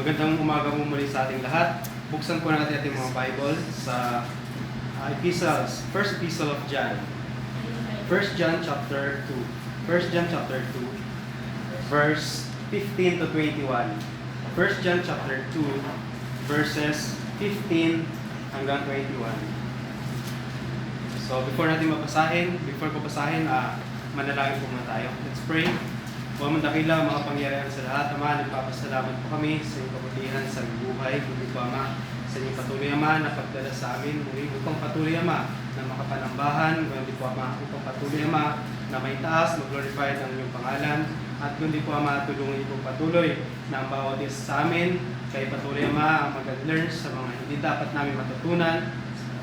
Magandang umaga mo muli sa ating lahat. Buksan po natin ating mga Bible sa epistles, First Epistle of John. 1 John chapter 2. 1 John chapter 2, verse 15 to 21. 1 John chapter 2, verses 15 hanggang 21. So before ko basahin, manalangin po muna tayo. Let's pray. Mga dakila, mga pangyarihan sa lahat, Ama, nagpapasalamat po kami sa iyong kabutihan sa aming buhay. Muli po, Ama, sa inyong patuloy, Ama, na pagdala sa amin. Muli upang patuloy, Ama, na makapanambahan. Kundi po, Ama, upang patuloy, Ama, na may taas, mag-glorify ang iyong pangalan. At kundi po, Ama, tulungan niyo po patuloy na ang bawat isa sa amin. Kaya patuloy, Ama, ang mag-learn sa mga hindi dapat namin matutunan.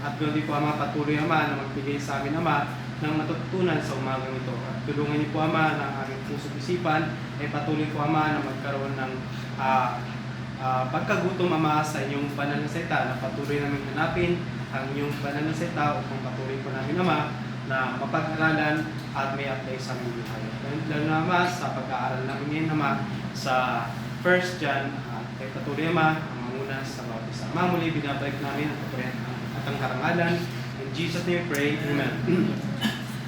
At kundi po, Ama, patuloy, Ama, na magbigay sa amin, Ama, ng matutunan sa umagang ito. At tulungan niyo po, Ama, ng aming puso't isipan, ay patuloy po, Ama, na magkaroon ng pagkagutom, Ama, sa inyong banal na salita, na patuloy namin hanapin ang inyong banal na salita upang patuloy po namin, Ama, na mapag-aralan at may apply sa aming buhay. Lalo na, Ama, sa pag-aaral namin ngayon, Ama, sa 1 John, kay patuloy, Ama, ang manguna sa bawat isa. Ama, muli binabalik namin ang patuloy at ang karangalan. In Jesus' name we pray, Amen.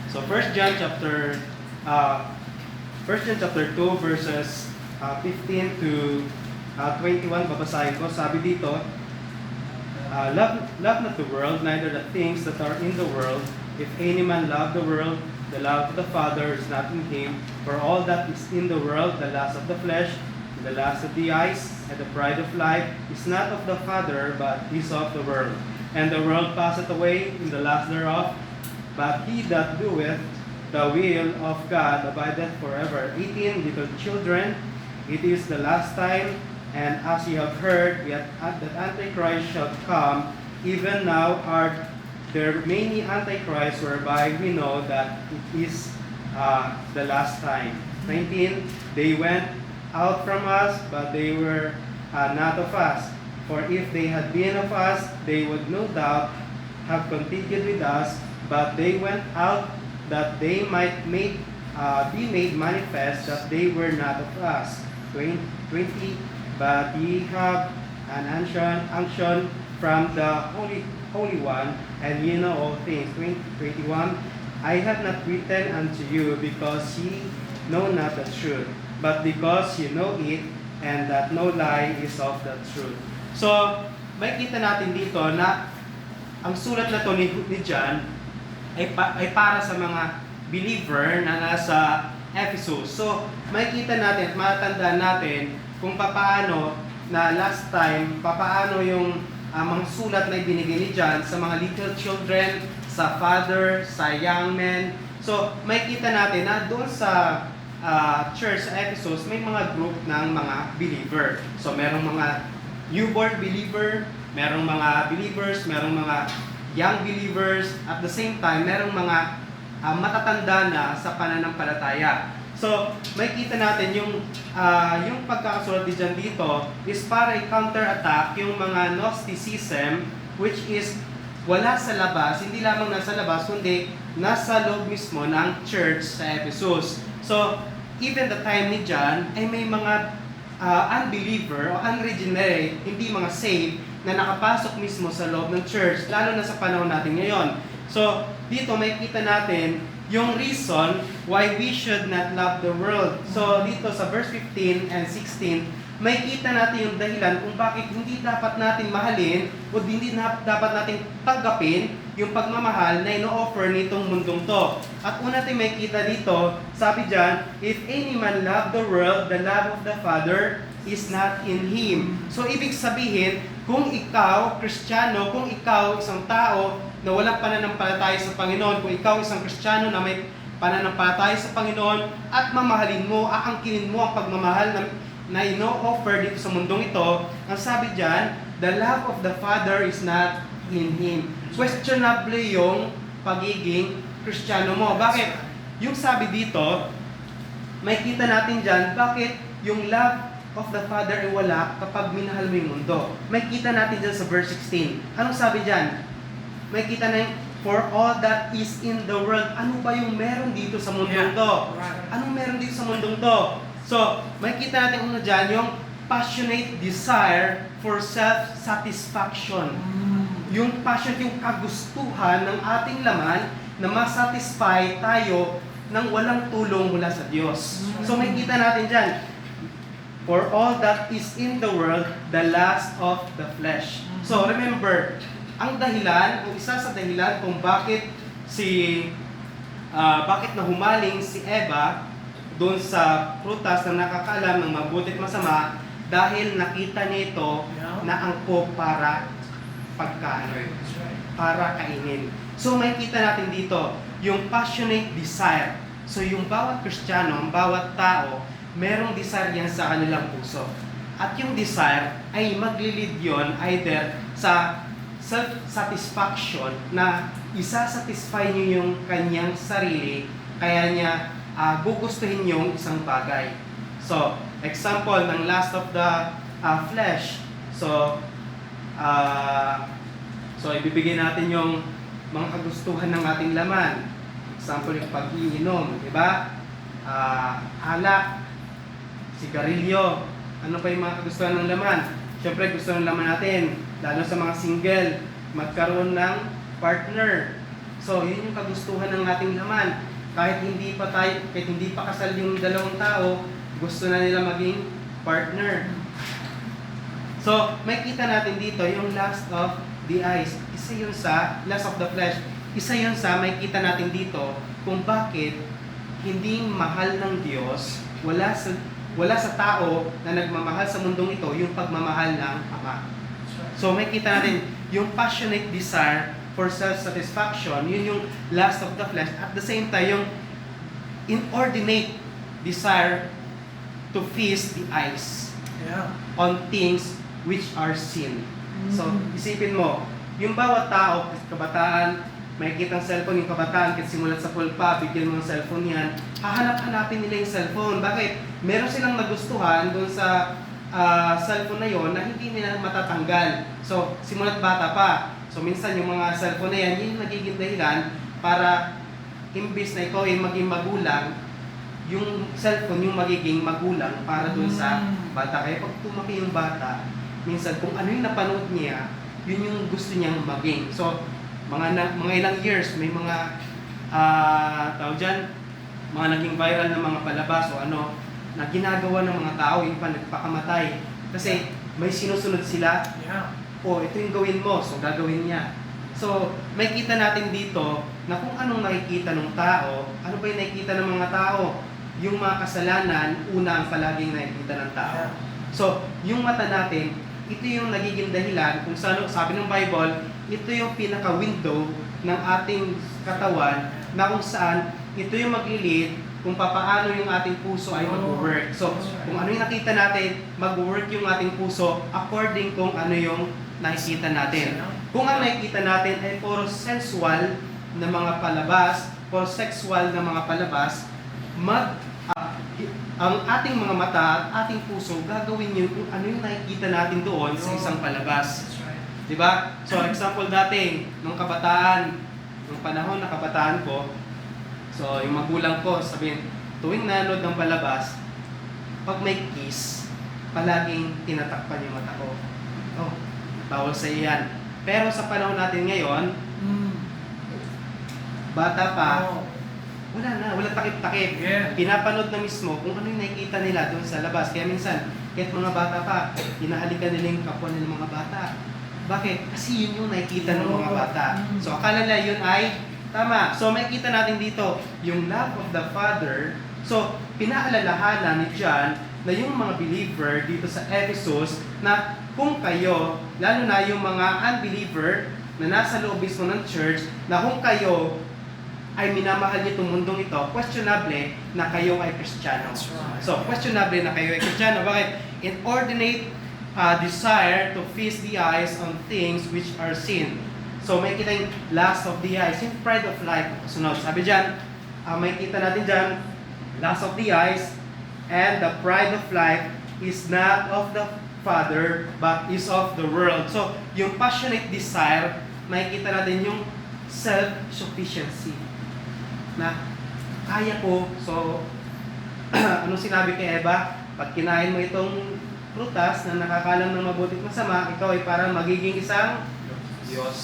So 1 John chapter 2 verses 15 to 21, babasahin ko. Sabi dito, love not the world, neither the things that are in the world. If any man love the world, the love of the Father is not in him. For all that is in the world, the lust of the flesh, the lust of the eyes, and the pride of life, is not of the Father, but is of the world. And the world passeth away in the lust thereof, but he that doeth the will of God abideth forever. 18, little children, it is the last time, and as ye have heard, yet that Antichrist shall come, even now are there many Antichrists, whereby we know that it is the last time. 19, they went out from us, but they were not of us. For if they had been of us, they would no doubt have continued with us, but they went out that they might be made manifest that they were not of us. 20, but ye have an unction from the Holy One, and ye know all things. 21, I have not written unto you because ye know not the truth, but because ye know it, and that no lie is of the truth. So, makikita natin dito na ang sulat na to ni John ay para sa mga believer na nasa Ephesus. So, makikita natin at matandaan natin kung paano na last time, paano yung mga sulat na ibinigay ni John sa mga little children, sa father, sa young men. So, makikita natin na doon sa church sa Ephesus, may mga group ng mga believer. So, merong mga newborn believer, merong mga believers, merong mga young believers, at the same time, merong mga matatanda na sa pananampalataya. So, makikita natin yung pagkakasulat ni John dito is para i-counter-attack yung mga Gnosticism, which is wala sa labas, hindi lamang nasa labas, kundi nasa loob mismo ng church sa Ephesus. So, even the time ni John, ay may mga unbeliever o unregenerate, hindi mga saved, na nakapasok mismo sa loob ng church, lalo na sa panahon natin ngayon. So, dito makikita natin yung reason why we should not love the world. So, dito sa verse 15 and 16, makikita natin yung dahilan kung bakit hindi dapat natin mahalin o hindi dapat natin tanggapin yung pagmamahal na ino-offer nitong mundong to. At una natin makikita dito, sabi dyan, if any man love the world, the love of the Father is not in him. So, ibig sabihin, kung ikaw, Kristiyano, kung ikaw, isang tao na walang pananampalataya sa Panginoon, kung ikaw isang Kristiyano na may pananampalataya sa Panginoon at mamahalin mo, aangkinin mo ang pagmamahal na ino-offer dito sa mundong ito, ang sabi dyan, the love of the Father is not in him. Questionable yung pagiging Kristiyano mo. Bakit? Yung sabi dito, may kita natin dyan, bakit yung love of the Father ay wala kapag minahal mo yung mundo. May kita natin dyan sa verse 16. Anong sabi dyan? May kita na yung, for all that is in the world. Ano ba yung meron dito sa mundong to? Anong meron dito sa mundong to? So, may kita natin dyan yung passionate desire for self-satisfaction. Yung passion, yung kagustuhan ng ating laman na masatisfy tayo nang walang tulong mula sa Diyos. So may kita natin dyan, for all that is in the world, the lust of the flesh. So remember, ang dahilan, o isa sa dahilan kung bakit bakit na humaling si Eva doon sa prutas na nakakaalam ng mabuti at masama, dahil nakita niya ito na angkop para pagkain, para kainin. So may kita natin dito, yung passionate desire. So yung bawat Kristiyano, ang bawat tao, merong desire yan sa kanilang puso. At yung desire ay maglilid yon either sa self-satisfaction na isa-satisfy niyo yung kanyang sarili, kaya niya gugustuhin yung isang bagay. So, example ng lust of the flesh. So, ibibigay natin yung mga kagustuhan ng ating laman. Example, yung pag-iinom, di ba? Alak, sigarilyo, ano pa yung mga kagustuhan ng laman? Siyempre, gusto ng laman natin, lalo sa mga single, magkaroon ng partner. So, yun yung kagustuhan ng ating laman. Kahit hindi pa kasal yung dalawang tao, gusto na nila maging partner. So, may kita natin dito yung lust of the eyes. Isa yun sa lust of the flesh. Isa yun sa may kita natin dito kung bakit hindi mahal ng Diyos, wala sa tao na nagmamahal sa mundong ito yung pagmamahal ng Ama. So, may kita natin yung passionate desire for self-satisfaction, yun yung lust of the flesh. At the same time, yung inordinate desire to feast the eyes on things which are sin. So, isipin mo, yung bawat tao, kabataan, may kitang cellphone, yung kabataan, kahit simulat sa pulpa, bigyan mo ng cellphone yan, hahanap-hanapin nila yung cellphone. Bakit? Meron silang nagustuhan doon sa cellphone na yon na hindi nila matatanggal. So, simulat bata pa. So, minsan yung mga cellphone na yan, yung nagiging dahilan para imbis na ikaw ay maging magulang, yung cellphone yung magiging magulang para doon sa bata. Kaya pag tumaki yung bata, minsan kung ano yung napanood niya, yun yung gusto niyang maging. So, mga ilang years, may mga mga naging viral na mga palabas o ano, na ginagawa ng mga tao, yung nagpakamatay. Kasi may sinusunod sila, o ito yung gawin mo, so gagawin niya. So, may kita natin dito na kung anong nakikita ng tao, ano ba yung nakikita ng mga tao? Yung mga kasalanan, una ang palaging nakikita ng tao. So, yung mata natin, ito yung nagiging dahilan kung saan, sabi ng Bible, ito yung pinaka-window ng ating katawan na kung saan ito yung maglilid kung paano yung ating puso ay mag-work. So, kung ano yung nakita natin, mag-work yung ating puso according kung ano yung nakikita natin. Kung ang nakikita natin ay puro sensual na mga palabas, puro sexual na mga palabas, ang ating mga mata at ating puso gagawin yun kung ano yung nakikita natin doon sa isang palabas. Diba? So, example dati, nung kabataan, nung panahon na kabataan ko, so, yung magulang ko, sabihin, tuwing nanood ng palabas, pag may kiss, palaging tinatakpan yung mata ko. Oh, bawal sa iyan. Pero sa panahon natin ngayon, bata pa, wala takip-takip. Pinapanood na mismo kung ano yung nakikita nila doon sa labas. Kaya minsan, kahit mga bata pa, hinahalikan nila yung kapwa ng mga bata. Bakit? Kasi yun yung nakikita ng mga bata. So, akala nila yun ay tama. So, makikita natin dito, yung love of the Father. So, pinaalalahanan ni John na yung mga believer dito sa Ephesus na kung kayo, lalo na yung mga unbeliever na nasa loob mismo ng church, na kung kayo ay minamahal niyo itong mundong ito, questionable na kayo ay Kristiyano. So, questionable na kayo ay Kristiyano. Bakit? Inordinate desire to feast the eyes on things which are sin. So, may kita yung lust of the eyes, yung pride of life. Sunod, sabi dyan, may kita natin dyan, lust of the eyes, and the pride of life is not of the Father, but is of the world. So, yung passionate desire, may kita natin yung self-sufficiency. Na, kaya ko, so, anong sinabi kay Eva? Pag kinain mo itong prutas na nakakalam ng mabuti at masama, ikaw ay para magiging isang Diyos.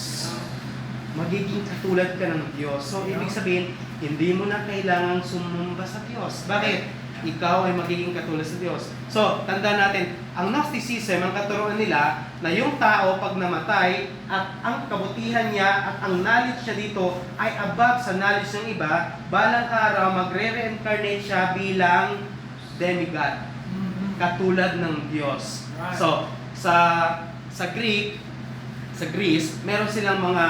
Magiging katulad ka ng Diyos. So, ibig sabihin, hindi mo na kailangang sumamba sa Diyos. Bakit? Ikaw ay magiging katulad sa Diyos. So, tandaan natin, ang Gnosticism, ang katuruan nila, na yung tao pag namatay, at ang kabutihan niya at ang knowledge niya dito ay above sa knowledge ng iba, balang araw, magre-reincarnate siya bilang demigod. Katulad ng Diyos. So, sa Greece, meron silang mga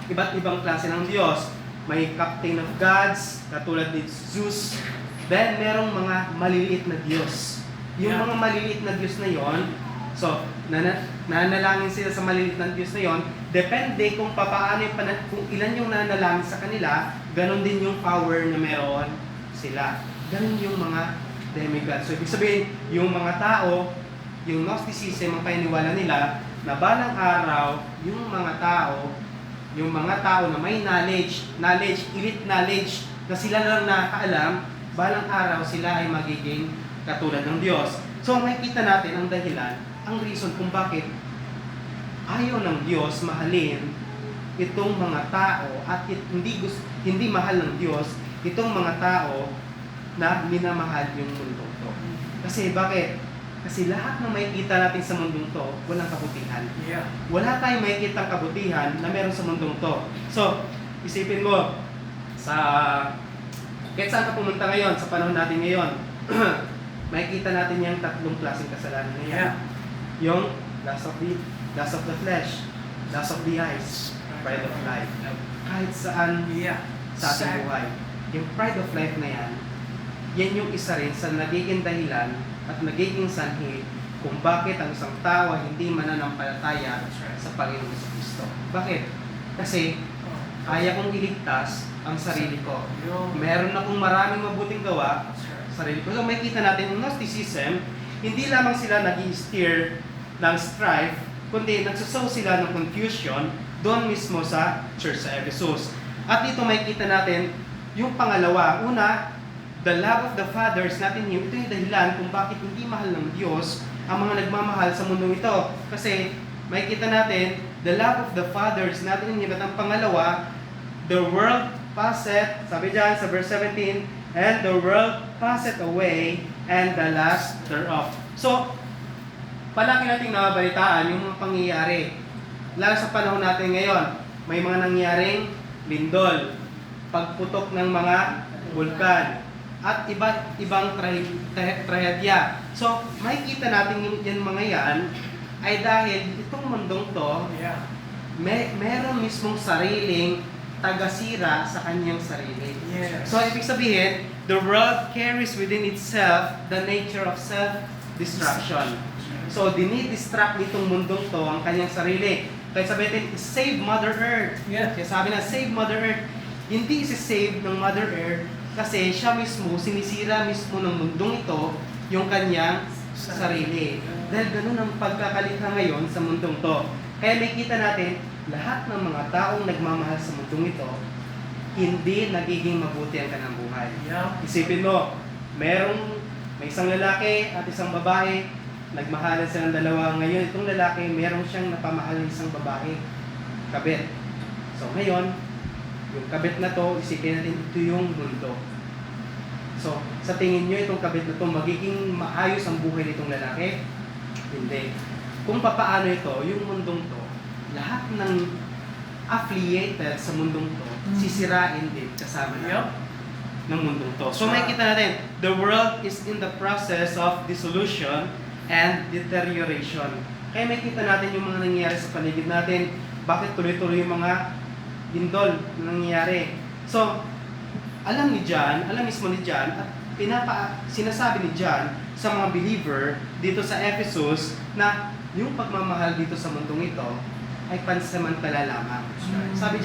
iba't ibang klase ng Diyos. May captain of gods, katulad ni Zeus. Then, merong mga maliliit na Diyos. Yung mga maliliit na Diyos na yon, so, nanalangin sila sa maliliit na Diyos na yon, depende kung papaano kung ilan yung nanalangin sa kanila, ganon din yung power na meron sila. Ganon yung mga demigod. So, ibig sabihin, yung mga tao, yung Gnosticism, ang paniniwala nila, na balang araw, yung mga tao na may knowledge, elite knowledge, na sila lang nakakaalam, balang araw sila ay magiging katulad ng Diyos. So, makikita natin ang dahilan, ang reason kung bakit ayaw ng Diyos mahalin itong mga tao at hindi mahal ng Diyos itong mga tao na minamahal yung mundo to. Kasi bakit? Kasi lahat ng makikita natin sa mundong to, walang kabutihan. Wala tayong makikita kabutihan na meron sa mundong to. So, isipin mo, kahit saan ka pumunta ngayon, sa panahon natin ngayon, makikita natin yung tatlong klaseng kasalanan ngayon. Yung lust of the flesh, lust of the eyes, pride of life. Kahit saan sa ating buhay. Yung pride of life na yan yung isa rin sa nagiging dahilan at nagiging sanhi kung bakit ang isang tao hindi mananampalataya sa Panginoon sa Kristo. Bakit? Kasi kaya kong iligtas ang sarili ko. Meron akong maraming mabuting gawa sa sarili ko. So makikita natin ang Gnosticism, hindi lamang sila nag-i-steer ng strife, kundi nagsasaw sila ng confusion doon mismo sa Church sa Ephesus. At dito makikita natin yung pangalawa. Una, the love of the fathers natin ito yung dahilan kung bakit hindi mahal ng Diyos ang mga nagmamahal sa mundong ito. Kasi makikita natin, the love of the fathers natin yun. At ang pangalawa, the world passeth, sabi dyan sa verse 17, and the world passeth away, and the lust thereof. So, palagi nating nababalitaan yung mga pangyayari. Lalo sa panahon natin ngayon, may mga nangyaring lindol, pagputok ng mga bulkan, at ibang trahedya. So, makikita natin yung mga yan ay dahil itong mundong to, meron mismong sariling tagasira sa kanyang sarili. So, ibig sabihin, the world carries within itself the nature of self-destruction. So, dinidistract nitong mundong to ang kanyang sarili. Kaya sabihin, save Mother Earth. Kaya sabi na, save Mother Earth. Hindi isi-save ng Mother Earth kasi siya mismo, sinisira mismo ng mundong ito yung kanyang sarili. Dahil ganun ang pagkakalikha ngayon sa mundong to. Kaya makikita natin, lahat ng mga taong nagmamahal sa mundong ito, hindi nagiging mabuti ang kanilang buhay. Isipin mo, may isang lalaki at isang babae, nagmahalan silang dalawa. Ngayon, itong lalaki, meron siyang napamahal ng isang babae, kabit. So ngayon, yung kabit na to, isipin natin, ito yung mundo. So, sa tingin nyo, itong kabit na to, magiging maayos ang buhay nitong lalaki? Hindi. Kung papaano ito, yung mundong to, lahat ng affiliated sa mundong to, sisirain din kasama ng mundong to. So, makikita natin, the world is in the process of dissolution and deterioration. Kaya makikita natin yung mga nangyayari sa paligid natin, bakit tuloy-tuloy yung mga lindol na nangyayari. So, alam mismo ni John, at sinasabi ni John sa mga believer dito sa Ephesus na yung pagmamahal dito sa mundong ito ay pansamantala lamang. Sabi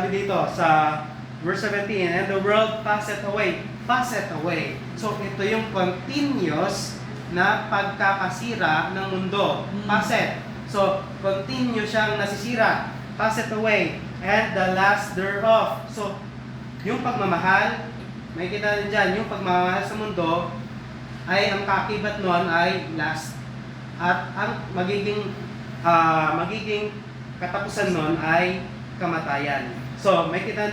dito sa verse 17, and the world passeth away. So, ito yung continuous na pagkakasira ng mundo. Passeth. So, continue siyang nasisira. Passeth away. And the last thereof. So, yung pagmamahal, may kita din dyan, yung pagmamahal sa mundo, ay ang kakibat nun ay lust. At ang magiging katapusan nun ay kamatayan. So, may kita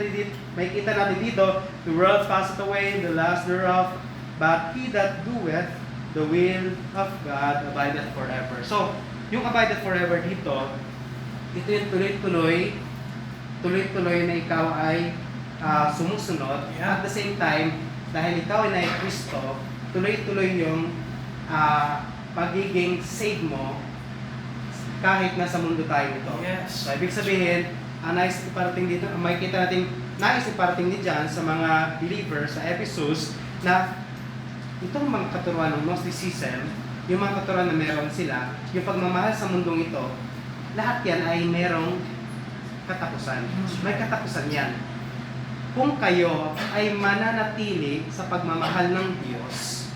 natin dito, the world passeth away, the lust thereof, but he that doeth the will of God abideth forever. So, yung abideth forever dito, ito yung tuloy-tuloy na ikaw ay sumusunod. At the same time, dahil ikaw ay na Kristo, tuloy-tuloy yung pagiging save mo kahit nasa mundo tayo nito. Yes. So, ibig sabihin, ang nais iparating dito, makikita natin, nais iparating din dyan sa mga believers sa Ephesus na itong mga katuruan ng Gnosticism, yung mga katuruan na meron sila, yung pagmamahal sa mundong ito, lahat yan ay merong katapusan. May katapusan yan. Kung kayo ay mananatili sa pagmamahal ng Diyos,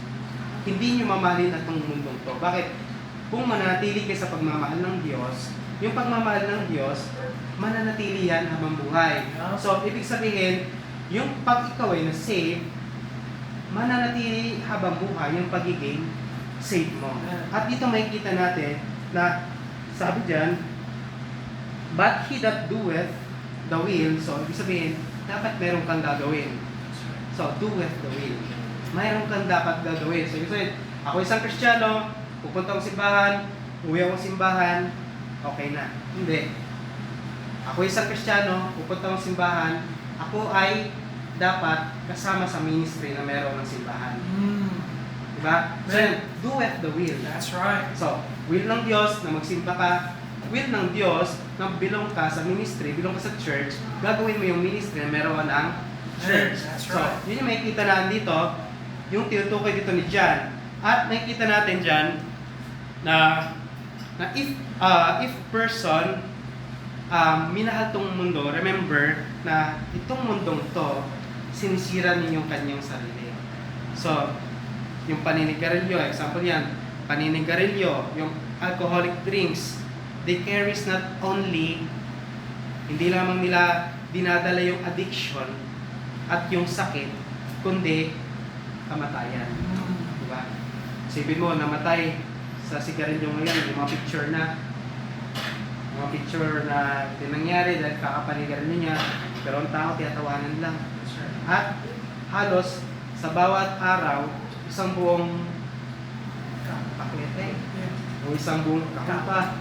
hindi nyo mamahalin itong mundong to. Bakit? Kung mananatili kayo sa pagmamahal ng Diyos, yung pagmamahal ng Diyos, mananatili yan habang buhay. So, ibig sabihin, yung pag ikaw ay na-save, mananatili habang buhay yung pagiging save mo. At dito makikita natin na sabi dyan, but he that doeth the will, so ibig sabihin, dapat meron kang gagawin. So, doeth the will. Mayroon kang dapat gagawin. So, ibig sabihin, ako isang Kristiyano, pupunta akong simbahan, uwi akong simbahan, okay na. Hindi. Ako isang Kristiyano, pupunta akong simbahan, ako ay dapat kasama sa ministry na meron ng simbahan. Diba? So, doeth the will. That's right. So, will ng Diyos na magsimba ka, will ng Diyos na belong ka sa ministry, belong ka sa church, gagawin mo yung ministry na meron ka ng church. That's So, right. yun yung makikita natin dito, yung tinutukoy dito ni John. At makikita natin dyan na if person minahal tong mundo, remember na itong mundong to, sinisira niyo yung kanyang sarili. So, yung paninigarilyo, example yan, paninigarilyo, yung alcoholic drinks, they carries not only, hindi lamang nila dinadala yung addiction at yung sakit, kundi kamatayan. Diba? Isipin mo, namatay sa sigarilyo ngayon, yung mga picture na nangyari dahil kakapanigarilyo niya, pero ang tao tiyatawanan lang. At halos sa bawat araw, isang buong paklete o isang buong kakampa.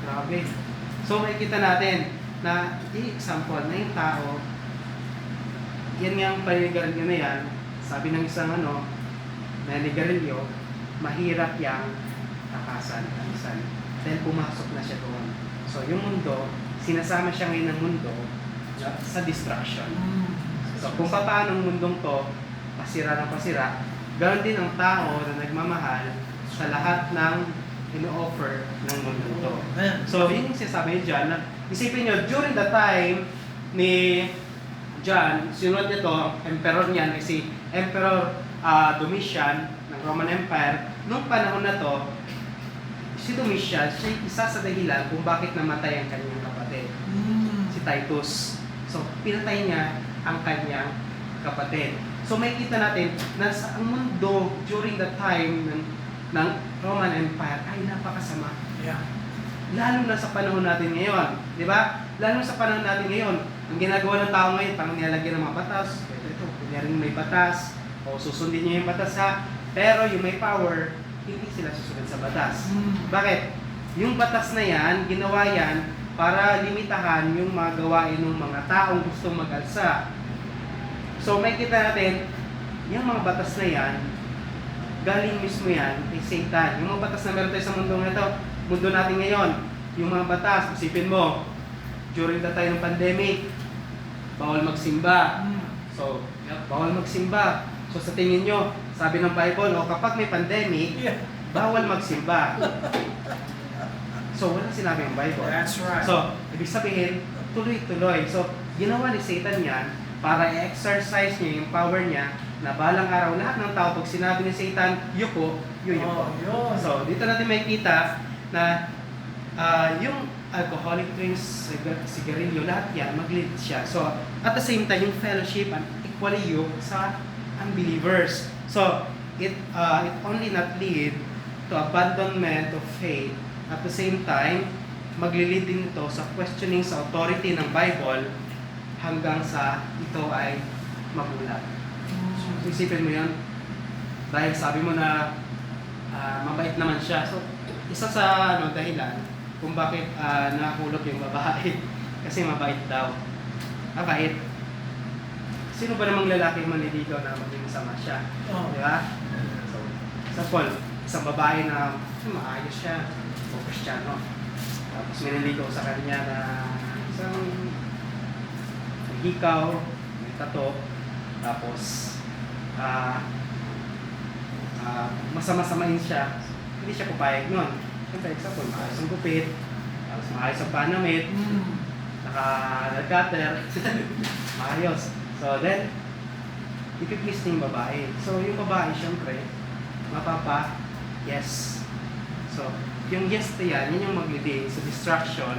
Grabe. So makikita natin na example na yung tao, yan nga ang paninigarilyo na yan, sabi ng isang naninigarilyo, mahirap yang takasan, dahil pumasok na siya doon. So yung mundo, sinasama siya ngayon ng mundo sa distraction. So kung paano ang mundong to, pasira ng pasira, ganoon din ang tao na nagmamahal sa lahat ng ino-offer ng mundong to. So yun yung sinasabi ni John, na isipin nyo, during the time ni John, sinunod niya to, emperor niyan, si Emperor Domitian ng Roman Empire. Nung panahon na to, si Domitian, siya isa sa dahilan kung bakit namatay ang kanyang kapatid, si Titus. So, pinatay niya ang kanyang kapatid. So, may kita natin na sa mundo during the time ng Roman Empire ay napakasama. Yeah. Lalo na sa panahon natin ngayon. Di ba? Lalo sa panahon natin ngayon, ang ginagawa ng tao ngayon, parang nilalagyan ng mga batas. Ito, kunyaring may batas, o susundin niyo yung batas ha. Pero yung may power, hindi sila susunod sa batas. Bakit? Yung batas na yan, ginawa yan para limitahan yung mga gawain ng mga taong gustong mag-alsa. So may kita natin, yung mga batas na yan, galing mismo yan kay Satan. Yung mga batas na meron tayo sa mundo na ito, mundo natin ngayon, yung mga batas, isipin mo, during the time ng pandemic, bawal magsimba. So, bawal magsimba. So sa tingin nyo, sabi ng Bible, kapag may pandemic, bawal magsimba. So wala sinabi ng Bible. That's right. So, ibig sabihin, tuloy-tuloy. So, ginawa ni Satan yan para i-exercise niya yung power niya na balang araw, lahat ng tao, pag sinabi ni Satan, yuko, yuyuko. So, dito natin makikita na yung alcoholic drinks, sigarilyo, lahat yan, mag-lead siya. So, at the same time, yung fellowship and equally yoke sa unbelievers. So, it only not lead to to abandonment of faith. At the same time, maglilid din ito sa questioning sa authority ng Bible hanggang sa ito ay mabulag. So, isipin mo yun. Dahil sabi mo na mabait naman siya. So, isa sa dahilan kung bakit nahulog yung babae. Kasi mabait daw. Mabait. Sino ba namang lalaki manliligaw na maging masama siya? Di ba? So, example, isang babae na maayos siya o Kristiyano. Tapos may naligaw sa kanya na isang hikaw, may tato, tapos masama-samain siya, hindi siya papayag nun. Siyempre, example, maayos ang gupit, tapos maayos ang panamit, naka-gutter, maayos. So then, ipiplease niya yung babae. So yung babae, siyempre, yes. So, yung yes na yan, yun yung maglilid sa distraction,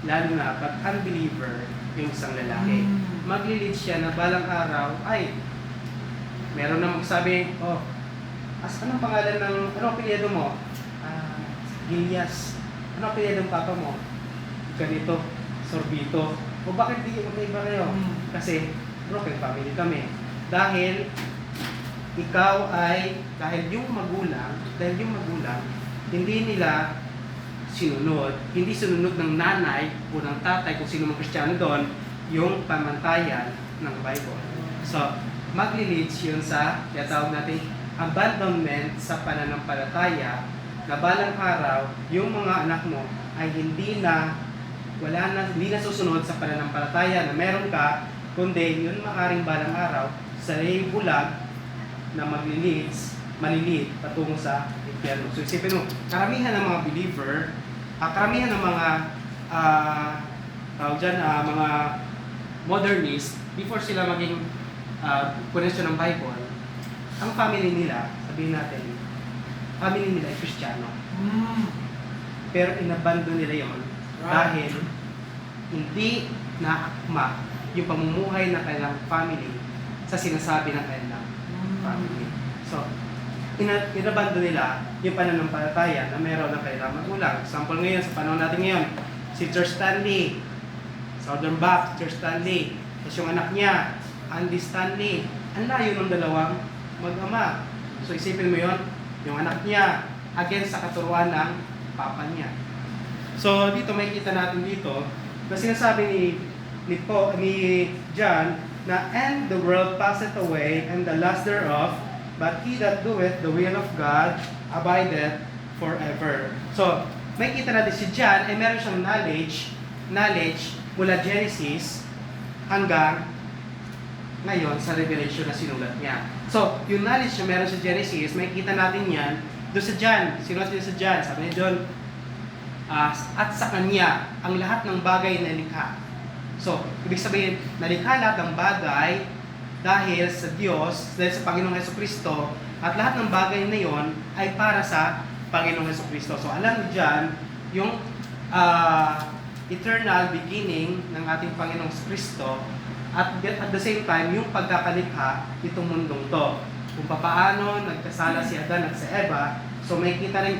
lalo na pag unbeliever yung isang lalaki. Maglilid siya na balang araw, ay, meron na magsabi, anong pangalan ng, ano apelyido mo? Gilias. Ano apelyido ng papa mo? Ganito, Sorbito. O bakit di magkaiba kayo? Kasi, broken family kami. Dahil, dahil yung magulang, hindi nila hindi sinunod ng nanay o ng tatay kung sino mang Kristiyano doon, yung pamantayan ng Bible. So, maglilids yun sa, tawag natin, abandonment sa pananampalataya, na balang araw, yung mga anak mo ay hindi na susunod sa pananampalataya na meron ka, kundi yun maaring balang araw, sa bulag na malilid patungo sa impyerno. So isipin mo, karamihan ng mga believer, karamihan ng mga mga modernist, before sila maging connection ng Bible, ang family nila, sabihin natin, family nila ay Kristiyano. Pero inabandon nila yon dahil hindi naakma yung pamumuhay ng kanilang family sa sinasabi ng kanilang family. So, inabandon nila yung pananampalataya na meron ng kanilang magulang. Example ngayon, sa panahon natin ngayon, si George Stanley, Southern Baptist, George Stanley, tapos yung anak niya, Andy Stanley, ang layo ng dalawang mag-ama. So, isipin mo yon, yung anak niya, against sa katuruan ng papa niya. So, dito may kita natin dito, na sinasabi ni John, na and the world passeth away, and the lust thereof, but he that doeth the will of God abideth forever. So, may kita natin si John ay meron siyang knowledge mula Genesis hanggang ngayon sa Revelation na sinulat niya. So, yung knowledge na meron sa Genesis, may kita natin yan doon sa John. Sinulat niya sa John, sabi ni John, at sa kanya ang lahat ng bagay na likha. So, ibig sabihin, nalikha lahat ng bagay dahil sa Diyos, dahil sa Panginoong Jesucristo, at lahat ng bagay na yon ay para sa Panginoong Jesucristo. So, alam mo dyan, yung eternal beginning ng ating Panginoong Jesucristo, at the same time, yung pagkakalikha itong mundong to. Kung paano nagkasala si Adan at si Eva, so may kita rin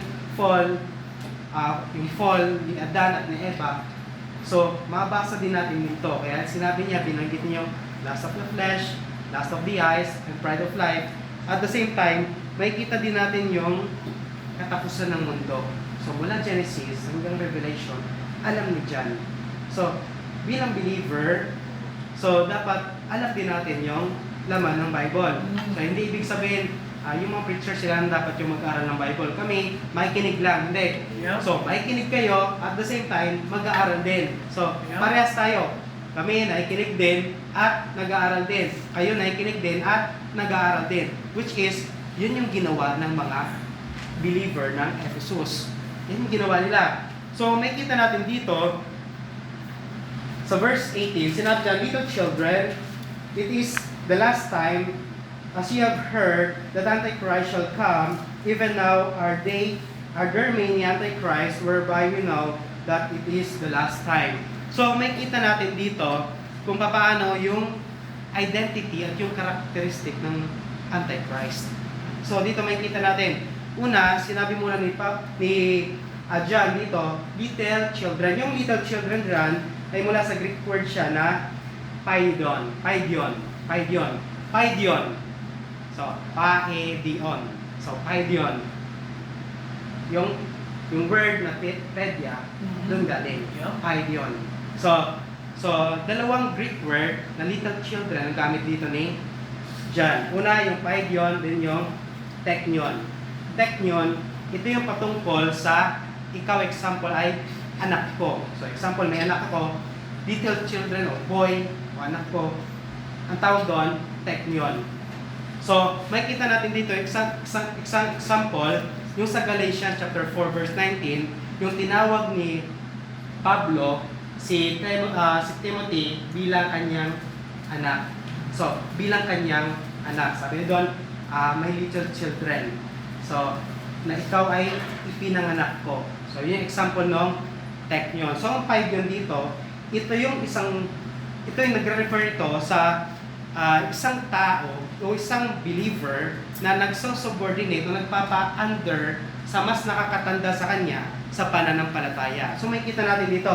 yung fall ni Adan at ni Eva. So, mabasa din natin dito. Kaya sinabi niya, binanggit niyo, lust of the flesh, lust of the eyes, and pride of life. At the same time, may kita din natin yung katapusan ng mundo. So, mula Genesis hanggang Revelation, alam ni John. So, bilang believer, so dapat alam din natin yung laman ng Bible. So, hindi ibig sabihin, yung mga preachers sila dapat yung mag-aaral ng Bible. Kami, makikinig lang. Hindi. Yeah. So, makikinig kayo, at the same time, mag-aaral din. So, parehas tayo. Kami nakikinig din at nag-aaral din. Kayo nakikinig din at nag-aaral din. Which is, yun yung ginawa ng mga believer ng Ephesus. Yun yung ginawa nila. So, may kita natin dito, sa verse 18, sinabi niya, little children, it is the last time, as you have heard, that Antichrist shall come, even now are there many Antichrist, whereby we know that it is the last time. So, may kita natin dito kung paano yung identity at yung characteristic ng Antichrist. So, dito may kita natin, Una, sinabi muna John dito, little children. Yung little children dyan ay mula sa Greek word siya na paidion. So, paedion. So, paidion. Yung word na pedia, doon galing. Paidion. So, dalawang Greek word na little children ang gamit dito ni John. Una, yung paidion, then yung teknion. Teknion, ito yung patungkol sa ikaw, example ay anak ko. So, example, may anak ako, little children o boy o anak ko. Ang tawag doon, teknion. So, makikita natin dito, example, yung sa Galatians chapter 4 verse 19, yung tinawag ni Pablo si Timothy bilang kanyang anak. So, bilang kanyang anak. Sabi niya doon, my little children. So, na ikaw ay ipinanganak ko. So, yung example ng teknion. So, ang paidion dito, ito yung nagre-refer ito sa isang tao o isang believer na nagsusubordinate o nagpapa-under sa mas nakakatanda sa kanya sa pananampalataya. So, makikita natin dito,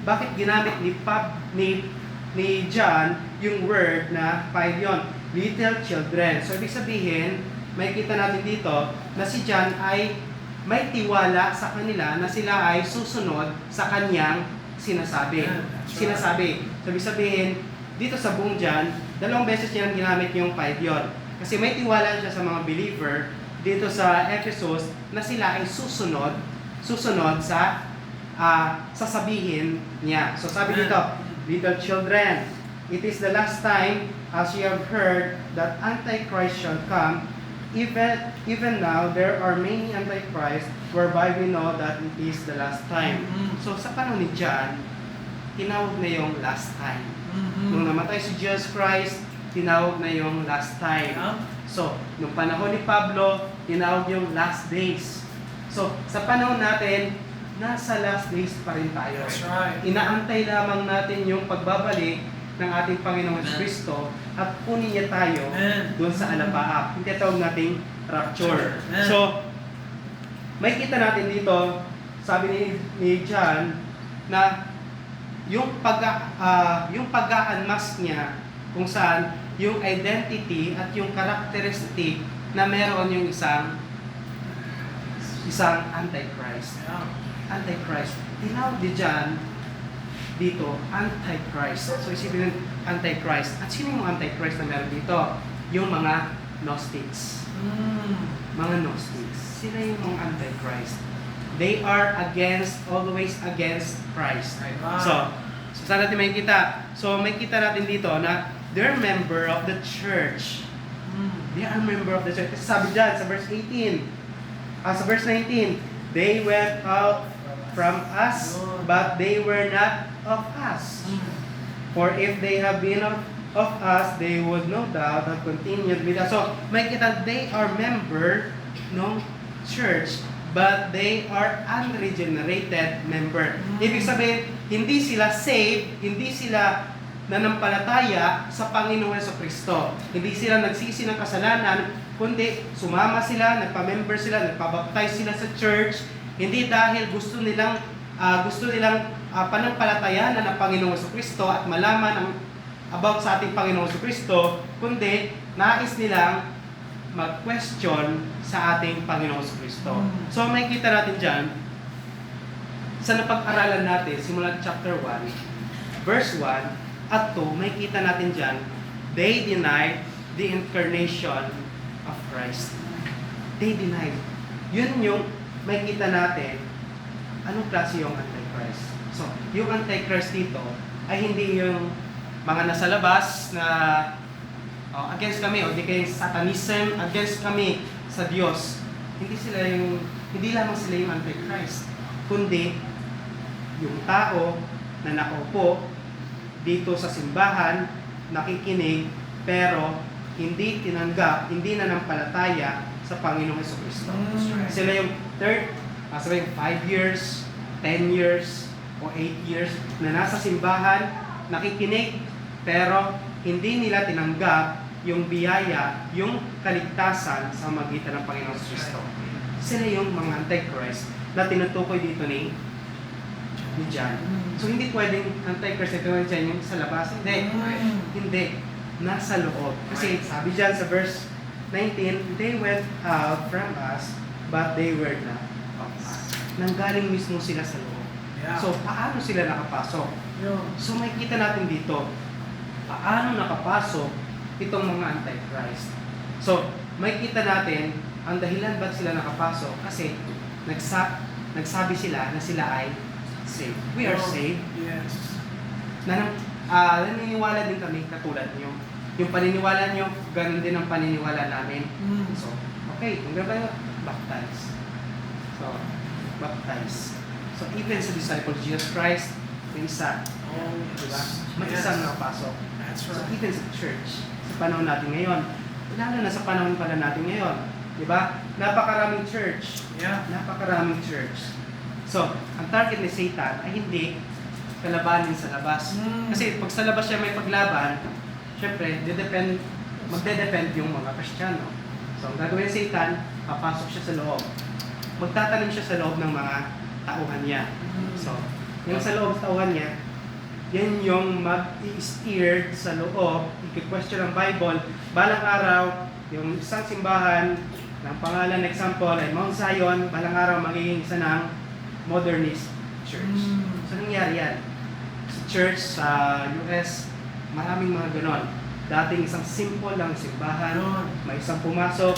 bakit ginamit ni John yung word na paidion, little children. So, ibig sabihin, makikita natin dito na si John ay may tiwala sa kanila na sila ay susunod sa kanyang sinasabi. So, ibig sabihin, dito sa buong John, dalawang beses niya ginamit yung paidion. Kasi may tiwala siya sa mga believer dito sa Ephesus na sila ay susunod sa sasabihin niya. So sabi dito, little children, it is the last time as you have heard that Antichrist shall come. Even now, there are many Antichrist whereby we know that it is the last time. So sa panahon ni John, tinawag na yung last time. Nung namatay si Jesus Christ, tinawag na yung last time. So, nung panahon ni Pablo, tinawag yung last days. So, sa panahon natin, nasa last days pa rin tayo. That's right. Inaantay lamang natin yung pagbabalik ng ating Panginoong Kristo at kunin niya tayo doon sa alapaap. Hindi tawag nating rapture. So, may kita natin dito, sabi ni John, na yung pag-unmask niya kung saan yung identity at yung characteristic na meron yung isang Antichrist. Antichrist. Tinawag ni John dito, Antichrist. So isipin yung Antichrist. At sino yung Antichrist na meron dito? Yung mga Gnostics. Mga Gnostics. Sila yung mga Antichrist. They are always against Christ. So saan natin makikita? So makikita natin dito na they're member of the church. They are member of the church. Kasi sabi dyan sa verse 18, sa verse 19, they went out from us, but they were not of us. For if they have been of us, they would no doubt have continued with us. So makikita, they are member ng church, but they are unregenerated member. Ibig sabihin, hindi sila saved, hindi sila nanampalataya sa Panginoong Jesucristo. Hindi sila nagsisi ng kasalanan, kundi sumama sila, nagpa-member sila, nagpa-baptize sila sa church, hindi dahil gusto nilang panampalatayanan ng Panginoong Jesucristo at malaman about sa ating Panginoong Jesucristo, kundi nais nilang mag-question sa ating Panginoong Jesucristo. So makikita natin dyan, sa napag-aralan natin, simula chapter 1, verse 1, at 2, makikita natin dyan, they denied the incarnation of Christ. They denied. Yun yung makikita natin, anong klase yung Antichrist. So, yung Antichrist dito, ay hindi yung mga nasa labas na against kami, o di kayong satanism, against kami sa Diyos. Hindi lamang sila yung Antichrist, kundi yung tao na nakaupo dito sa simbahan, nakikinig, pero hindi tinanggap, hindi nanampalataya sa Panginoong Jesucristo. Sila yung 5 years, 10 years, o 8 years na nasa simbahan, nakikinig, pero hindi nila tinanggap yung biyaya, yung kaligtasan sa magitan ng Panginoong Jesucristo. Sila yung mga Antichrist na tinutukoy dito ni John. So hindi pwedeng Antichrist ito yung sa labas. Hindi. Hindi. Nasa loob. Kasi sabi dyan sa verse 19, they went out from us, but they were not of us. Nanggaling mismo sila sa loob. Yeah. So paano sila nakapasok? Yun. So makikita natin dito, paano nakapasok itong mga Antichrist. So makikita natin, ang dahilan ba't sila nakapasok, kasi nagsabi sila na sila ay saved. We are saved. Yes. Naniniwala din kami katulad nyo. Yung paniniwala nyo, ganun din ang paniniwala namin. So, okay, kung gano'n kayo, baptize. So, baptize. So, even sa disciples of Jesus Christ, may isa. Oh, Diba? yes. May isang nakapasok. That's So, right. even sa church, sa panahon natin ngayon, lalo na sa panahon pala natin ngayon, diba? Napakaraming church. Yeah. Napakaraming church. So, ang target ni Satan ay hindi kalabanin sa labas. Kasi pag sa labas siya may paglaban, syempre, magde-depend yung mga Kristiyano. So, ang gagawin ni Satan, papasok siya sa loob. Magtatanim siya sa loob ng mga tauhan niya. So, yung sa loob sa tauhan niya, yan yung mag-i-steer sa loob, i-question ang Bible. Balang araw, yung isang simbahan, ng pangalan, example, ay Mount Zion, balang araw magiging isa ng modernist church. So, nangyari yan. Sa church, sa US, maraming mga ganon. Dating isang simple lang simbahan, may isang pumasok,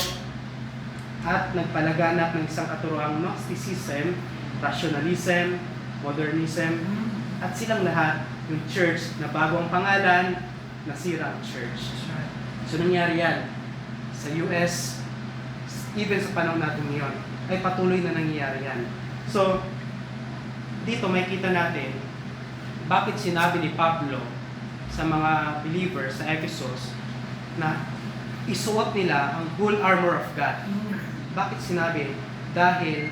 at nagpalaganap ng isang katuroang Gnosticism, rationalism, modernism, at silang lahat, yung church na bago ang pangalan, nasira ang church. So nangyari yan sa US, even sa panahon natin ngayon, ay patuloy na nangyayari yan. So, dito may kita natin, bakit sinabi ni Pablo sa mga believers sa Ephesus na isuot nila ang whole armor of God. Bakit sinabi? Dahil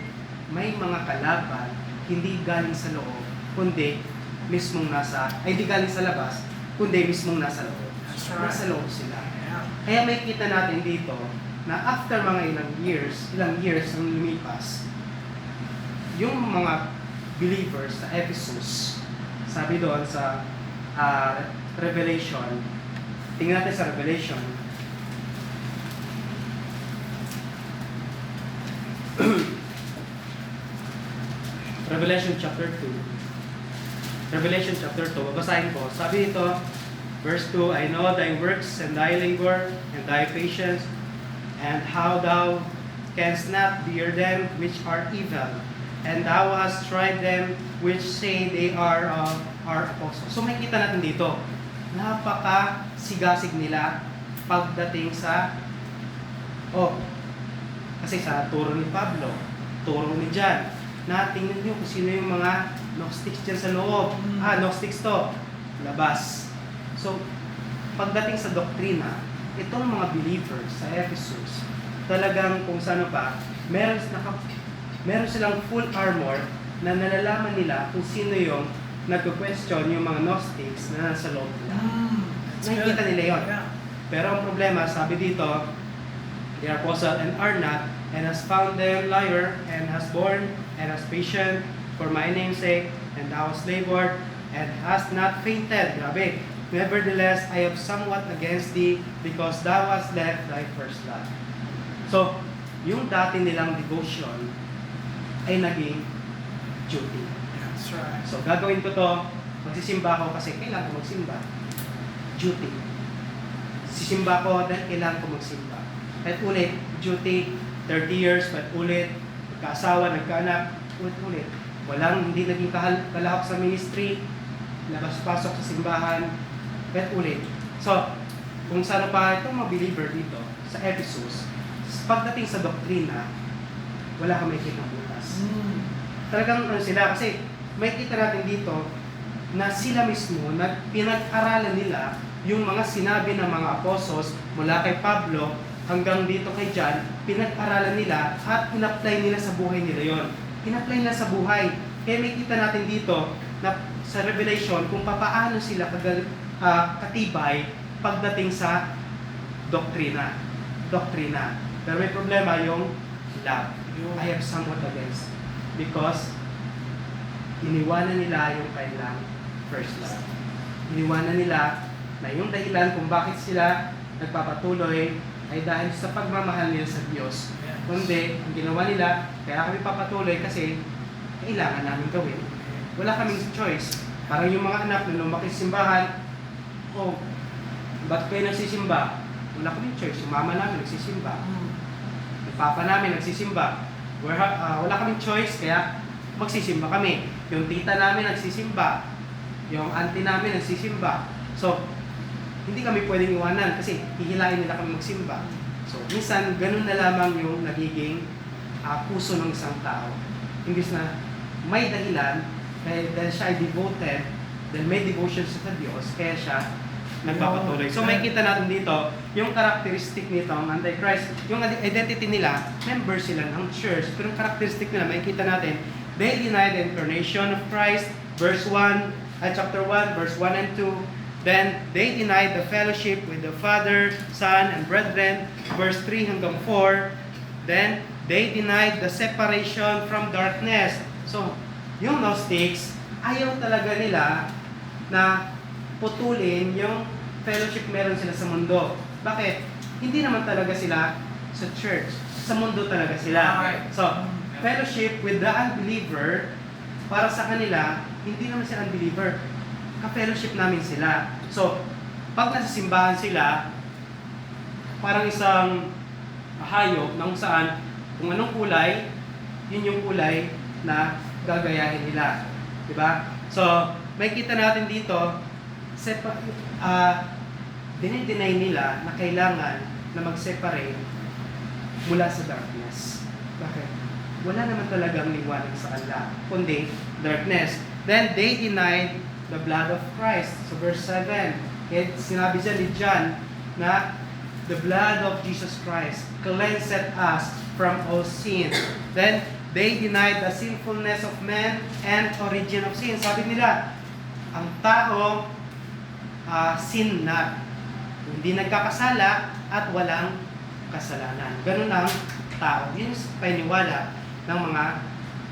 may mga kalaban hindi galing sa loob, kundi mismong hindi galing sa labas, kundi mismong nasa loob. That's right. Nasa loob sila. Yeah. Kaya may kita natin dito na after mga ilang years ang lumipas, yung mga believers sa Ephesus, sabi doon sa Revelation, tingnan natin sa Revelation, Revelation chapter 2. Revelation chapter 2, babasahin ko. Sabi dito, verse 2, I know thy works and thy labor and thy patience, and how thou canst not bear them which are evil, and thou hast tried them which say they are apostles. So makikita natin dito, napaka-sigasig nila pagdating sa, kasi sa turo ni Pablo, turo ni John, na tingnan nyo kung sino yung mga Gnostics dyan sa loob. Gnostics to, labas. So, pagdating sa doktrina, itong mga believers sa Ephesus, talagang kung saan pa, meron silang full armor na nalalaman nila kung sino yung nagko-question yung mga Gnostics na nasa loob nila. Nakikita nila yun. Yeah. Pero ang problema, sabi dito, they are apostle and are not, and has found them liar, and has borne, and has patient for my name's sake, and thou hast labored, and hast not fainted. Grabe. Nevertheless, I have somewhat against thee, because thou hast left thy first love. So, yung dati nilang devotion ay naging duty. That's right. So, gagawin ko to, magsisimba ako kasi kailangan ko magsimba. Duty. Sisimba ko dahil kailangan ko magsimba. At ulit, duty, 30 years, but ulit, nagkaasawa, nagkaanak, ulit. Hindi naging kalahok sa ministry, labas-pasok sa simbahan, at ulit. So, kung saan pa itong mga believer dito, sa Ephesus, pagdating sa doktrina, wala kang makikita ng butas. Talagang sila, kasi may kita natin dito, na sila mismo, pinag-aralan nila yung mga sinabi ng mga apostles mula kay Pablo hanggang dito kay John, pinag-aralan nila at in-apply nila sa buhay nila yon. In-apply nila sa buhay. Kaya may kita natin dito na sa Revelation kung paano sila katibay pagdating sa doktrina. Pero may problema yung love. I have somewhat against. Because iniwanan nila yung kailang first love. Iniwanan nila na yung dahilan kung bakit sila nagpapatuloy ay dahil sa pagmamahal nila sa Diyos. Kundi, ang ginawa nila, kaya kami papatuloy kasi kailangan namin gawin. Wala kaming choice. Parang yung mga anak na lumaki sa simbahan, oh, ba't kayo nagsisimba? Wala kaming choice. Yung mama namin nagsisimba. Yung papa namin nagsisimba. Wala kaming choice, kaya magsisimba kami. Yung tita namin nagsisimba. Yung auntie namin nagsisimba. So, hindi kami pwedeng iwanan kasi hihilain nila kami magsimba. So, minsan, ganun na lamang yung nagiging puso ng isang tao. Imbis na may dahilan, dahil siya ay devoted, dahil may devotion sa Diyos, kaya siya nagpapatuloy. So, may kita natin dito, yung characteristic nitong Antichrist, yung identity nila, member sila ng church, pero yung characteristic nila, may kita natin, they deny the incarnation of Christ, chapter 1, verse 1 and 2. Then, they denied the fellowship with the Father, Son, and brethren, verse 3 hanggang 4. Then, they denied the separation from darkness. So, yung Gnostics, ayaw talaga nila na putulin yung fellowship meron sila sa mundo. Bakit? Hindi naman talaga sila sa church. Sa mundo talaga sila. So, fellowship with the unbeliever, para sa kanila, hindi naman sila unbeliever. Ka-fellowship namin sila. So, pag nasa simbahan sila, parang isang hayop na kung saan, kung anong kulay, yun yung kulay na gagayahin nila. Diba? So, may kita natin dito, dinideny nila na kailangan na mag-separate mula sa darkness. Bakit? Wala naman talagang liwanag sa kanila, kundi darkness. Then, they denied the blood of Christ. So verse 7, sinabi siya ni John na the blood of Jesus Christ cleanseth us from all sin. Then, they denied the sinfulness of man and origin of sin. Sabi nila, ang tao sin not. Hindi nagkakasala at walang kasalanan. Ganun ang tao. Yun yung paniniwala ng mga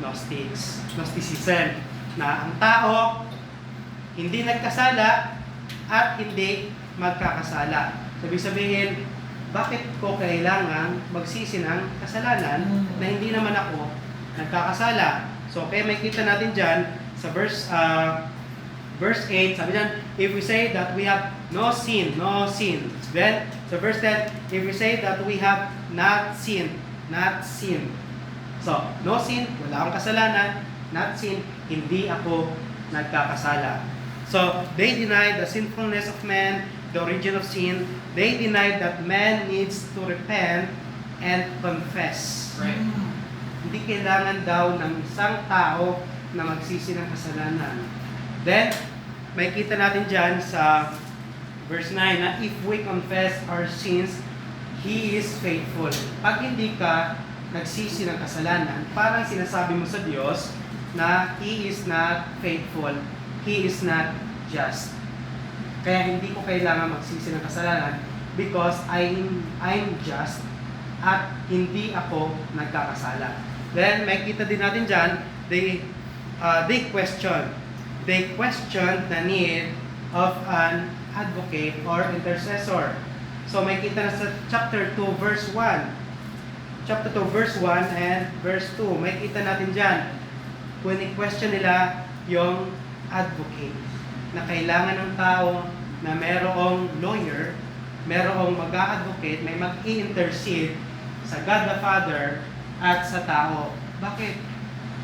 Gnostics. Gnosticism. Na ang tao hindi nagkasala at hindi magkakasala. Sabi-sabihin, bakit ko kailangan magsisi ng kasalanan na hindi naman ako nagkakasala? So, kaya may kita natin dyan sa verse 8, sabi dyan, if we say that we have no sin. Then, sa verse 10, if we say that we have not sin. So, no sin, wala akong kasalanan, not sin, hindi ako nagkakasala. So, they denied the sinfulness of man, the origin of sin. They denied that man needs to repent and confess. Right. Hindi kailangan daw ng isang tao na magsisi ng kasalanan. Then, may kita natin dyan sa verse 9 na if we confess our sins, He is faithful. Pag hindi ka nagsisi ng kasalanan, parang sinasabi mo sa Diyos na He is not faithful. He is not just. Kaya hindi ko kailangan magsisi ng kasalanan because I'm just at hindi ako nagkakasala. Then, may kita din natin dyan, they question the need of an advocate or intercessor. So, may kita na sa chapter 2, verse 1. Chapter 2, verse 1 and verse 2. May kita natin dyan, when i-question nila yung advocate, na kailangan ng tao na merong lawyer, merong mag-a-advocate, may mag-i-intercede sa God the Father at sa tao. Bakit?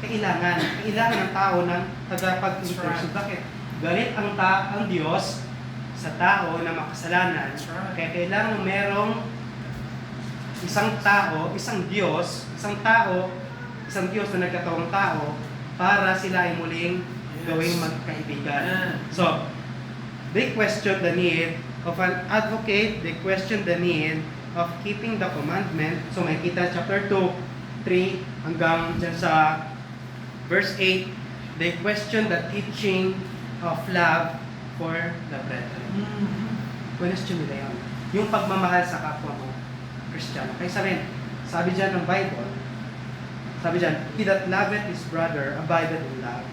Kailangan ng tao ng tagapag-intercede. Bakit? Galit ang Diyos sa tao na makasalanan. Kaya kailangan merong isang Diyos na nagkatawang tao para sila ay muling gawing magkaibigan. So, they question the need of an advocate, they question the need of keeping the commandment. So, makikita chapter 2, 3, hanggang dyan sa verse 8, they question the teaching of love for the brethren. Question nila yun. Yung pagmamahal sa kapwa mo, Kristiyano. Kaya sabi dyan ng Bible, Sabi dyan, he that loveth his brother abideth in love.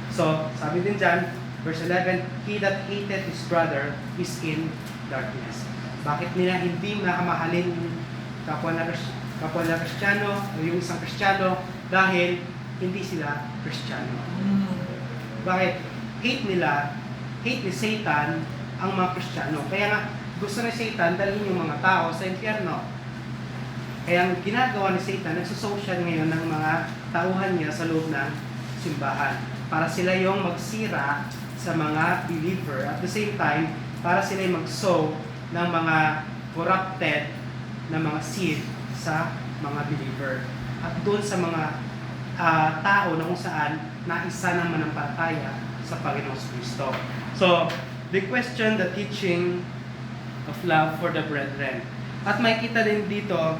So, sabi din dyan, verse 11, he that hateth his brother is in darkness. Bakit nila hindi makamahalin yung kapwa na Kristiyano o yung isang Kristiyano? Dahil hindi sila Kristiyano. Bakit? Hate ni Satan ang mga Kristiyano. Kaya nga, gusto ni Satan dalhin yung mga tao sa impyerno. Kaya ang ginagawa ni Satan, nagsusocial ngayon ng mga tauhan niya sa loob ng simbahan. Para sila yung magsira sa mga believer. At the same time, para sila yung mag-sow ng mga corrupted na mga seed sa mga believer. At doon sa mga tao na kung saan naisa ng manampalataya sa Panginoong Kristo. So, they question the teaching of love for the brethren. At makikita din dito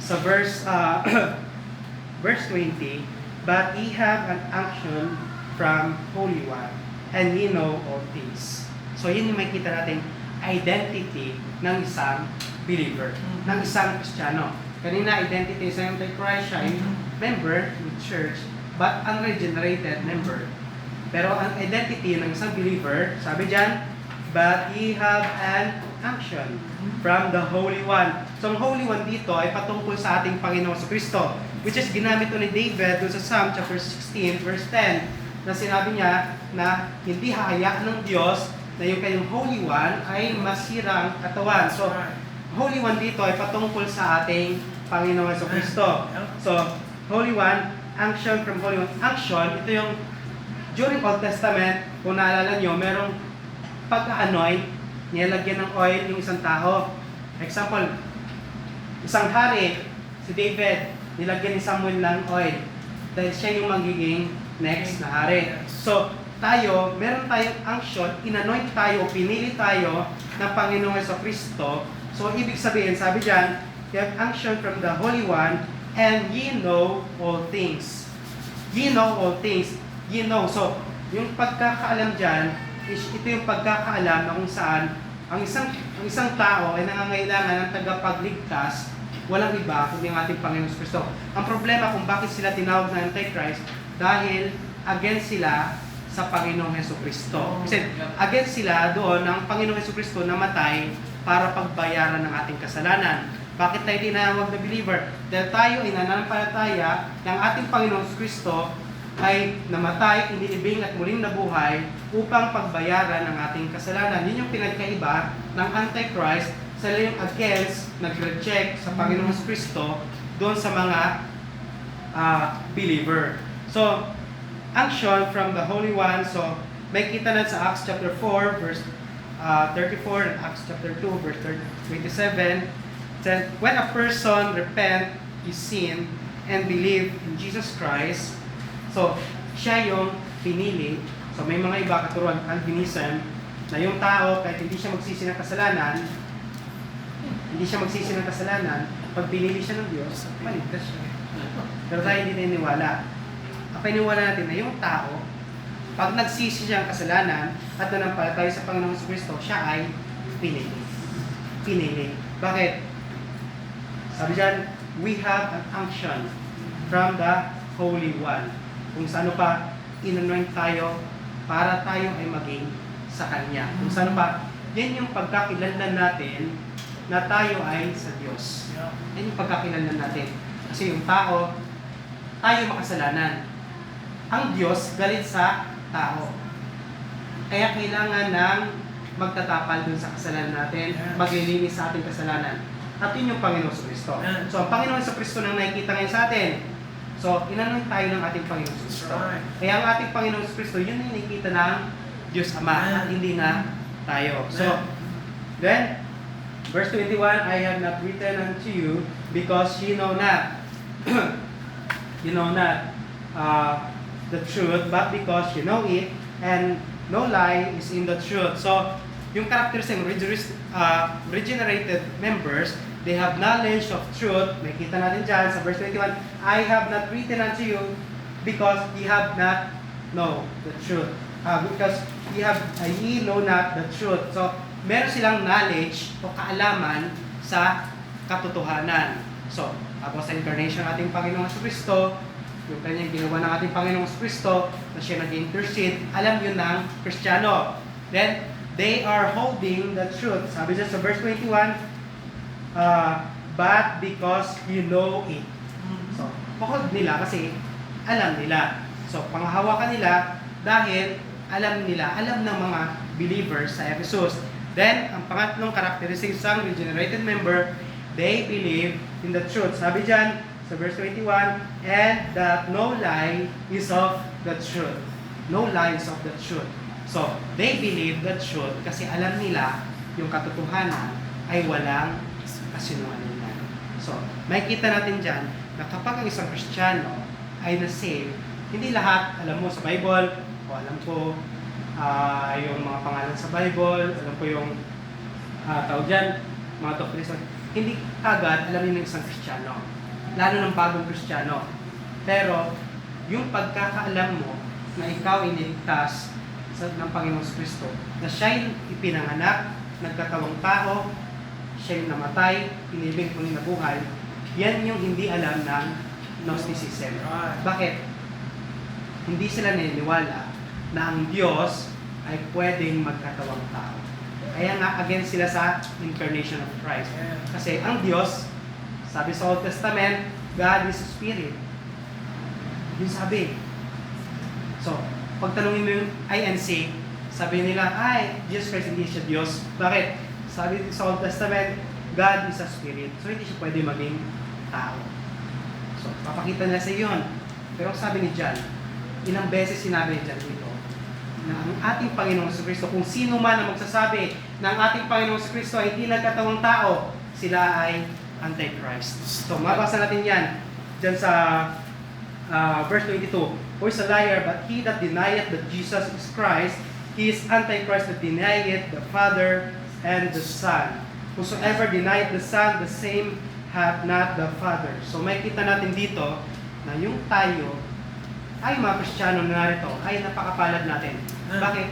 sa verse 20, but ye have an unction from Holy One, and ye know all things. So, yun yung makikita natin identity ng isang believer, ng isang Kristiyano. Kanina, identity sa Antichrist, siya ay member with church, but unregenerated member. Pero ang identity ng isang believer, sabi dyan, but ye have an unction from the Holy One. So, ang Holy One dito ay patungkol sa ating Panginoong Kristo, which is ginamit ni David doon sa Psalm chapter 16, verse 10, na sinabi niya na hindi hahayaan ng Diyos na yung kayong Holy One ay masira ang katawan. So, Holy One dito ay patungkol sa ating Panginoong Kristo. So, Holy One, unction from Holy One. Unction, ito yung during Old Testament, kung naalala nyo, merong pagka-anoint, nilagyan ng oil yung isang tao. Example, isang hari, si David, nilagyan ni Samuel ng oil dahil siya yung magiging next na hari. So, tayo, meron tayong unction, inanoint tayo, pinili tayo ng Panginoong Kristo. So, ibig sabihin, sabi dyan, you have unction from the Holy One, and ye know all things. Ye know all things. Ye know. So, yung pagkakaalam dyan, ito yung pagkakaalam na kung saan ang isang tao ay nangangailangan ng tagapagligtas, walang iba kundi ang ating Panginoong Kristo. Ang problema kung bakit sila tinawag na Antichrist, dahil against sila sa Panginoong Kristo. Kasi against sila doon ng Panginoong Kristo namatay para pagbayaran ng ating kasalanan. Bakit tayo tinawag na believer? Dahil tayo ay nananampalataya ng ating Panginoong Kristo ay namatay, inilibing at muling nabuhay upang pagbayaran ng ating kasalanan. Yun yung pinagkaiba ng Antichrist, sila yung against, nag-reject sa Panginoong Kristo doon sa mga believer. So, unction from the Holy One. So, may kita na sa Acts chapter 4, verse 34, and Acts chapter 2, verse 27. That when a person repent his sin and believe in Jesus Christ, so, siya yung pinili. So, may mga iba katuruan, Calvinism, na yung tao, kahit hindi siya magsisi ng kasalanan, pag pinili siya ng Diyos, maligtas siya. Pero tayo hindi naniniwala. Ang paniniwala natin na yung tao, pag nagsisi siya ng kasalanan at nanampalataya sa Panginoong Kristo, siya ay pinili. Bakit? Sabi dyan, we have an unction from the Holy One. Kung saan pa inanoint tayo para tayo ay maging sa Kanya. Kung saan pa, yan yung pagkakilanlan natin na tayo ay sa Diyos. Yan yung pagkakilanlan natin. Kasi yung tao, tayo makasalanan. Ang Diyos galit sa tao. Kaya kailangan ng magtatapal dun sa kasalanan natin, maglilinis sa ating kasalanan. At yun yung Panginoong Kristo. So, ang Panginoong Kristo nang nakikita ngayon sa atin. So, inanoint tayo ng ating Panginoong Kristo. Kaya ang ating Panginoong Kristo, yun yung nakikita ng Diyos Ama at hindi na tayo. So, then, verse 21, I have not written unto you because you know not the truth, but because you know it, and no lie is in the truth. So, yung characters ng regenerated members, they have knowledge of truth. Makita natin dyan sa verse 21, I have not written unto you because ye have not know the truth. Because ye know not the truth. So, meron silang knowledge o kaalaman sa katotohanan. So, tapos sa incarnation ng ating Panginoong Kristo, yung kanyang ginawa ng ating Panginoong Kristo, na siya nag-intercede, alam yun ng Kristiyano. Then, they are holding the truth. Sabi dyan sa verse 21, but because you know it. So, hold nila kasi alam nila. So, panghahawakan nila dahil alam nila, alam ng mga believers sa Ephesus. Then, ang pangatlong characteristics ng regenerated member, they believe in the truth. Sabi dyan sa verse 21, and that no lie is of the truth. No lie is of the truth. So, they believe the truth kasi alam nila yung katotohanan ay walang kasinungalingan. So, makikita natin dyan na kapag ang isang Kristiyano ay na-save, hindi lahat, alam mo sa Bible, o alam ko yung mga pangalan sa Bible, alam ko yung tawag dyan, mga doctrines, hindi agad alam yun ng isang Kristiyano, lalo ng bagong Kristiyano. Pero, yung pagkakaalam mo na ikaw ay niligtas ng Panginoong Kristo, na siya'y ipinanganak, nagkatawang tao, siya'y namatay, pinibig kung nabuhay, yan yung hindi alam ng Gnosticism. Bakit? Hindi sila naniniwala na ang Diyos ay pwedeng magkatawang tao. Kaya nga, against sila sa incarnation of Christ. Kasi ang Diyos, sabi sa Old Testament, God is a Spirit. Yun sabi. So, pagtanungin mo yung INC, sabi nila, ay, Jesus Christ hindi siya Diyos. Bakit? Sabi sa Old Testament, God is a Spirit. So, hindi siya pwede maging tao. So, papakita nila sa yun. Pero sabi ni John, ilang beses sinabi ni John dito, na ang ating Panginoong Kristo, kung sino man ang magsasabi na ang ating Panginoong Kristo ay hindi nagkatawang tao, sila ay Antichrist. So, mabasa natin yan dyan sa verse 22. Who is a liar, but he that denieth that Jesus is Christ, he is Antichrist that denieth the Father and the Son. Whosoever denieth the Son, the same hath not the Father. So, may kita natin dito na yung tayo ay mga Kristiyano na narito ay napakapalad natin. Bakit?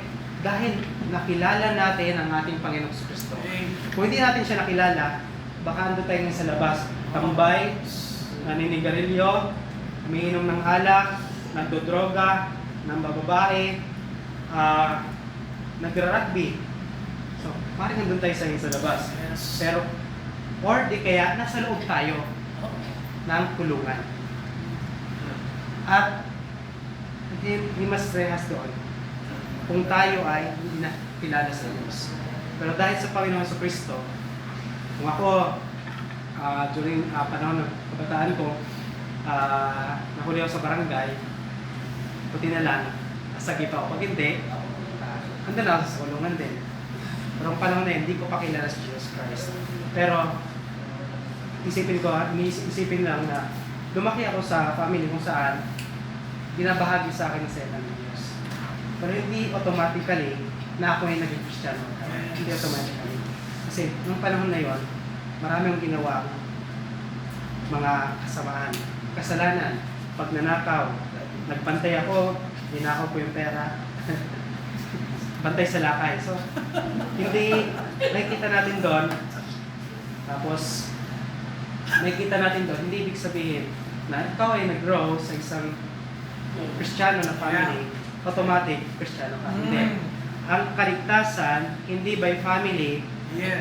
Dahil nakilala natin ang ating Panginoong Kristo. Kung hindi natin siya nakilala, baka ando tayo sa labas, tambay, naninigarilyo, umiinom ng alak, nagdodroga, nambababae, nagra-rugby. So, parang nandun tayo sa labas. Pero, or di kaya, nasa loob tayo ng kulungan. At, hindi mas rehas doon kung tayo ay hindi na kilala sa Diyos. Pero dahil sa Panginoon sa Kristo, kung ako, during panahon ng kabataan ko, nahuli ako sa barangay, puti na lang, nasagip ako. Pag hindi, andun ako sa kulungan din. Pero ang panahon na yun, hindi ko pa kilala si Jesus Christ. Pero, isipin lang na lumaki ako sa family kung saan binabahagi sa akin sa ng Diyos. Pero hindi automatically na ako ay naging Kristiyano. Hindi automatically. Kasi nung panahon na yon, marami akong ginawa mga kasamaan, kasalanan, pagnanakaw, nagpantay ako, ninakaw ko yung pera, bantay sa lakay. So, hindi, nakikita natin doon, tapos, nakikita natin doon, hindi ibig sabihin na ikaw ay nag-grow sa isang Kristiyano na family, automatic Kristiyano ka. Hindi. Ang kaligtasan, hindi by family,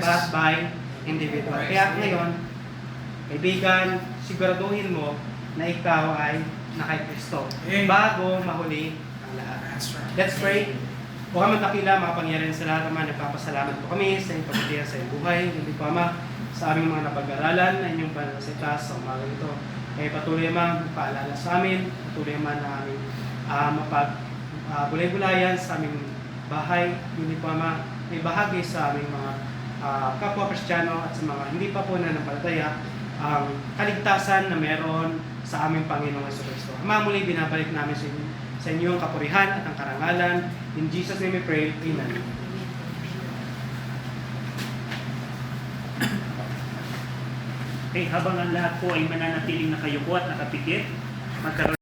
but by individual. Kaya ngayon, kaibigan, siguraduhin mo na ikaw ay nakay Kristo bago mahuli ang lahat. Let's pray. O kami dakila, makapangyarihan sa lahat naman, nagpapasalamat po kami sa inyong pagtitiyan sa inyong buhay. Hindi po Ama, sa aming mga napag-aralan na inyong panasita sa umaga ito. Kaya patuloy naman paalala sa amin, patuloy naman na aming bulay-bulayan sa aming bahay. Hindi po Ama, may bahagi sa aming mga kapwa Kristiyano at sa mga hindi pa po nananampalataya ang kaligtasan na meron sa aming Panginoong Jesucristo. Ama, muli binabalik namin sa inyo ang kapurihan at ang karangalan. In Jesus' name we pray. Amen. Okay, habang ang lahat po ay mananatiling nakayuko at nakapikit, magkaroon